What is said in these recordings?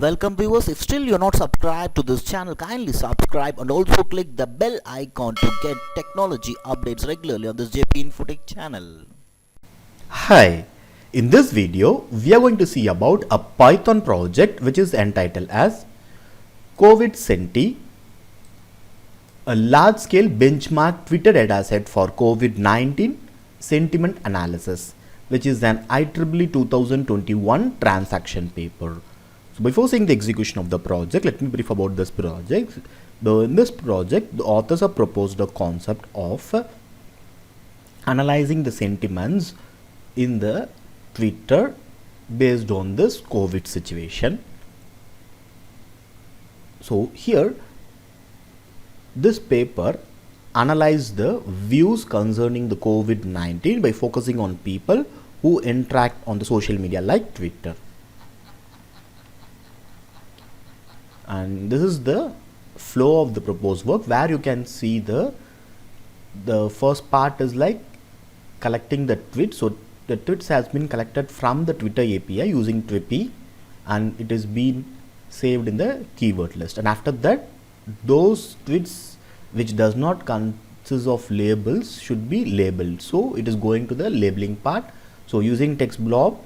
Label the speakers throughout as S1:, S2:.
S1: Welcome viewers, if still you're not subscribed to this channel, kindly subscribe and also click the bell icon to get technology updates regularly on this JP Infotech channel.
S2: Hi, in this video we are going to see about a Python project which is entitled as COVIDSenti, a large-scale benchmark Twitter dataset for COVID-19 sentiment analysis, which is an IEEE 2021 transaction paper. So before seeing the execution of the project, let me brief about this project. In this project, the authors have proposed a concept of analyzing the sentiments in the Twitter based on this COVID situation. So here, this paper analyzed the views concerning the COVID-19 by focusing on people who interact on the social media like Twitter. And this is the flow of the proposed work, where you can see the first part is like collecting the tweets. So the tweets has been collected from the Twitter API using Twippy, and it is been saved in the keyword list. And after that, those tweets which does not consist of labels should be labeled. So it is going to the labeling part. So using text blob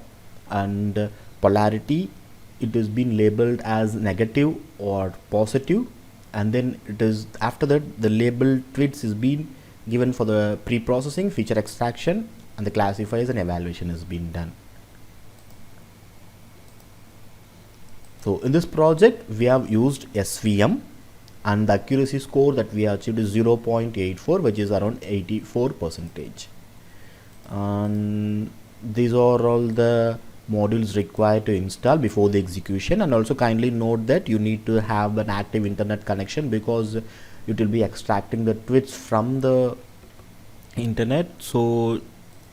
S2: and polarity, it is been labeled as negative or positive, and then it is after that the labeled tweets is being given for the pre-processing, feature extraction, and the classifiers and evaluation is being done. So in this project we have used SVM, and the accuracy score that we have achieved is 0.84, which is around 84%. And these are all the modules required to install before the execution. And also kindly note that you need to have an active internet connection, because it will be extracting the tweets from the internet. So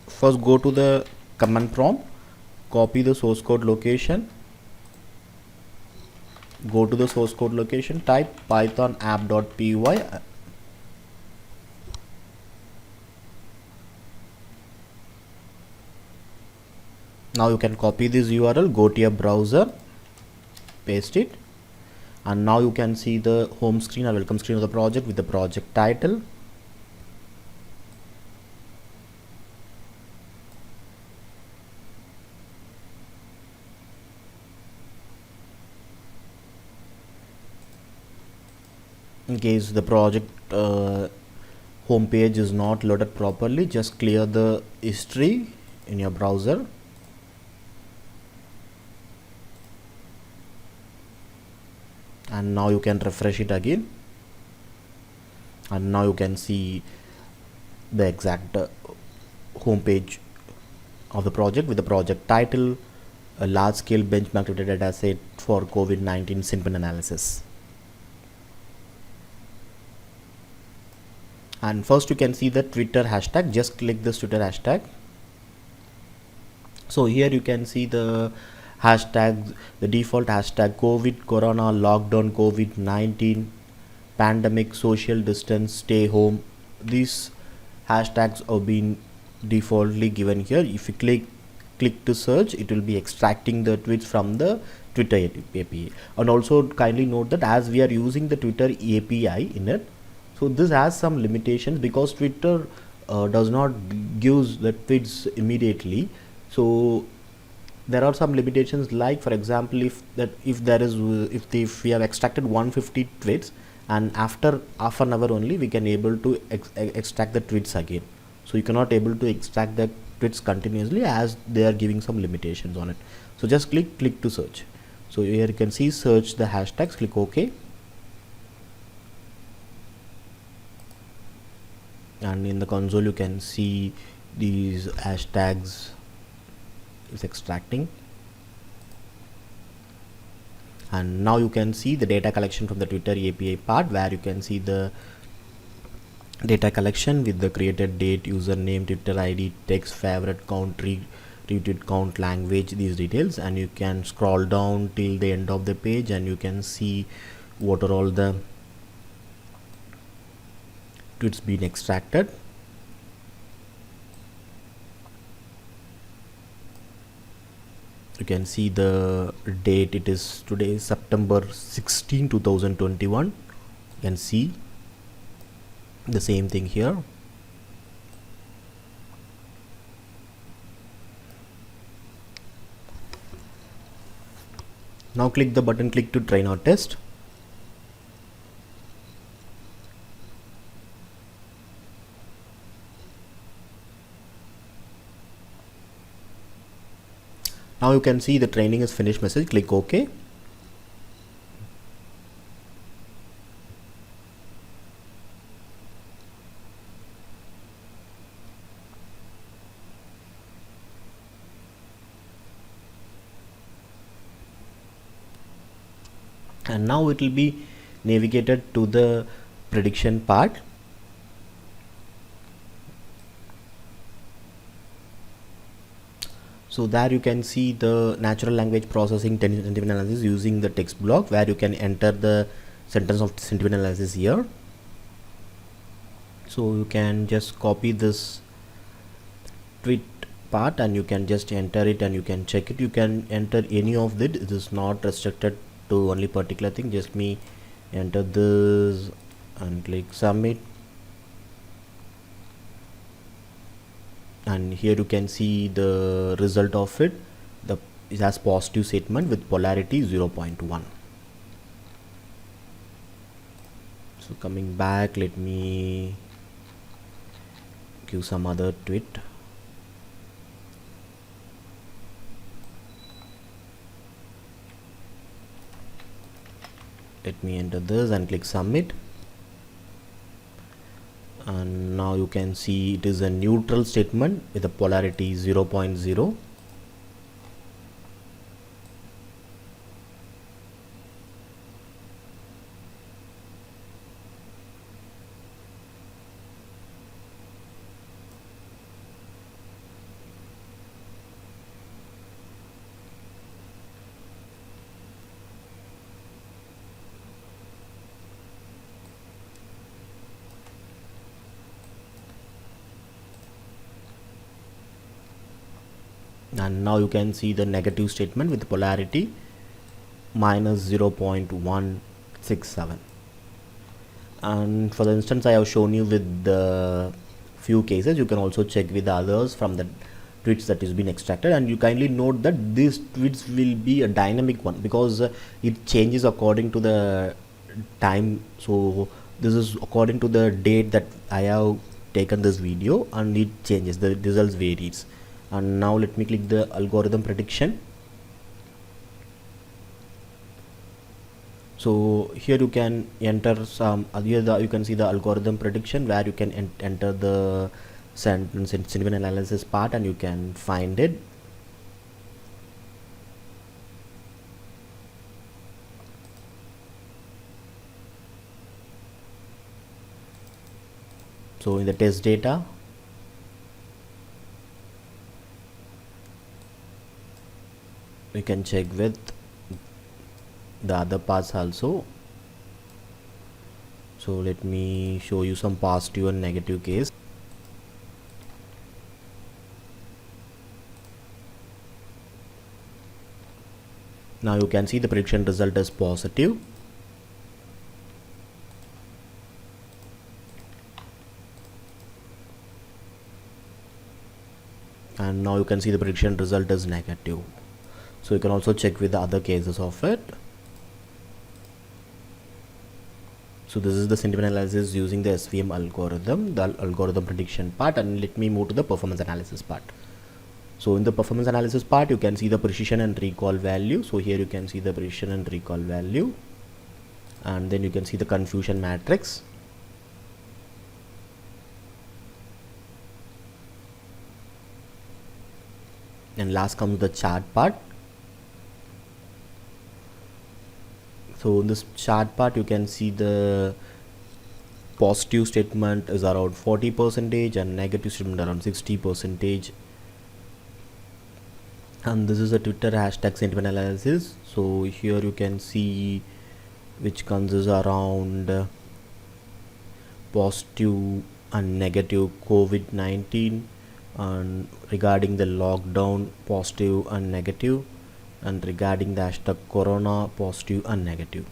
S2: first go to the command prompt, copy the source code location, go to the source code location, type python app.py. Now you can copy this URL, go to your browser, paste it, and now you can see the home screen or welcome screen of the project with the project title. In case the project home page is not loaded properly, just clear the history in your browser. And now you can refresh it again, and now you can see the exact home page of the project with the project title, a large scale benchmark data set for COVID-19 sentiment analysis. And first you can see the Twitter hashtag. Just click this Twitter hashtag. So here you can see the hashtags, the default hashtag COVID, Corona, lockdown, COVID-19, pandemic, social distance, stay home. These hashtags have been defaultly given here. If you click to search, it will be extracting the tweets from the Twitter API. And also kindly note that as we are using the Twitter API in it, so this has some limitations, because Twitter does not give the tweets immediately. So there are some limitations, like for example, if we have extracted 150 tweets, and after half an hour only we can able to extract the tweets again. So you cannot able to extract the tweets continuously, as they are giving some limitations on it. So just click to search. So here you can see search the hashtags, click OK, and in the console you can see these hashtags is extracting. And now you can see the data collection from the Twitter API part, where you can see the data collection with the created date, username, Twitter ID, text, favorite count, retweet count, language, these details. And you can scroll down till the end of the page, and you can see what are all the tweets being extracted. You can see the date, it is today September 16, 2021. You can see the same thing here. Now click the button, click to train or test. Now you can see the training is finished message. Click OK. And now it will be navigated to the prediction part. So there you can see the natural language processing sentiment analysis using the text block, where you can enter the sentence of sentiment analysis here. So you can just copy this tweet part and you can just enter it and you can check it. You can enter any of it. It is not restricted to only particular thing. Just me enter this and click submit. And here you can see the result of it. It has positive statement with polarity 0.1. So coming back, let me give some other tweet. Let me enter this and click submit. And now you can see it is a neutral statement with a polarity 0.0. And now you can see the negative statement with polarity minus 0.167. And for the instance I have shown you with the few cases, you can also check with others from the tweets that is been extracted. And you kindly note that these tweets will be a dynamic one, because it changes according to the time. So this is according to the date that I have taken this video, and it changes, the results varies. And now let me click the algorithm prediction. So here you can enter some, here you can see the algorithm prediction, where you can enter the sentiment analysis part and you can find it. So in the test data, we can check with the other parts also. So let me show you some positive and negative case. Now you can see the prediction result is positive. And now you can see the prediction result is negative. So you can also check with the other cases of it. So this is the sentiment analysis using the SVM algorithm, the algorithm prediction part. And let me move to the performance analysis part. So in the performance analysis part, you can see the precision and recall value. So here you can see the precision and recall value, and then you can see the confusion matrix. And last comes the chart part. So in this chart part, you can see the positive statement is around 40% and negative statement around 60%. And this is a Twitter hashtag sentiment analysis. So here you can see which consists around positive and negative COVID-19, and regarding the lockdown, positive and negative, and regarding the hashtag corona positive and negative.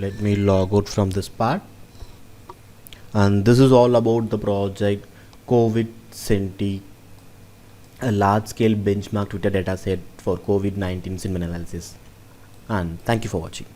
S2: Let me log out from this part. And this is all about the project COVIDSenti, a large-scale benchmark Twitter dataset for COVID-19 symptom analysis. And thank you for watching.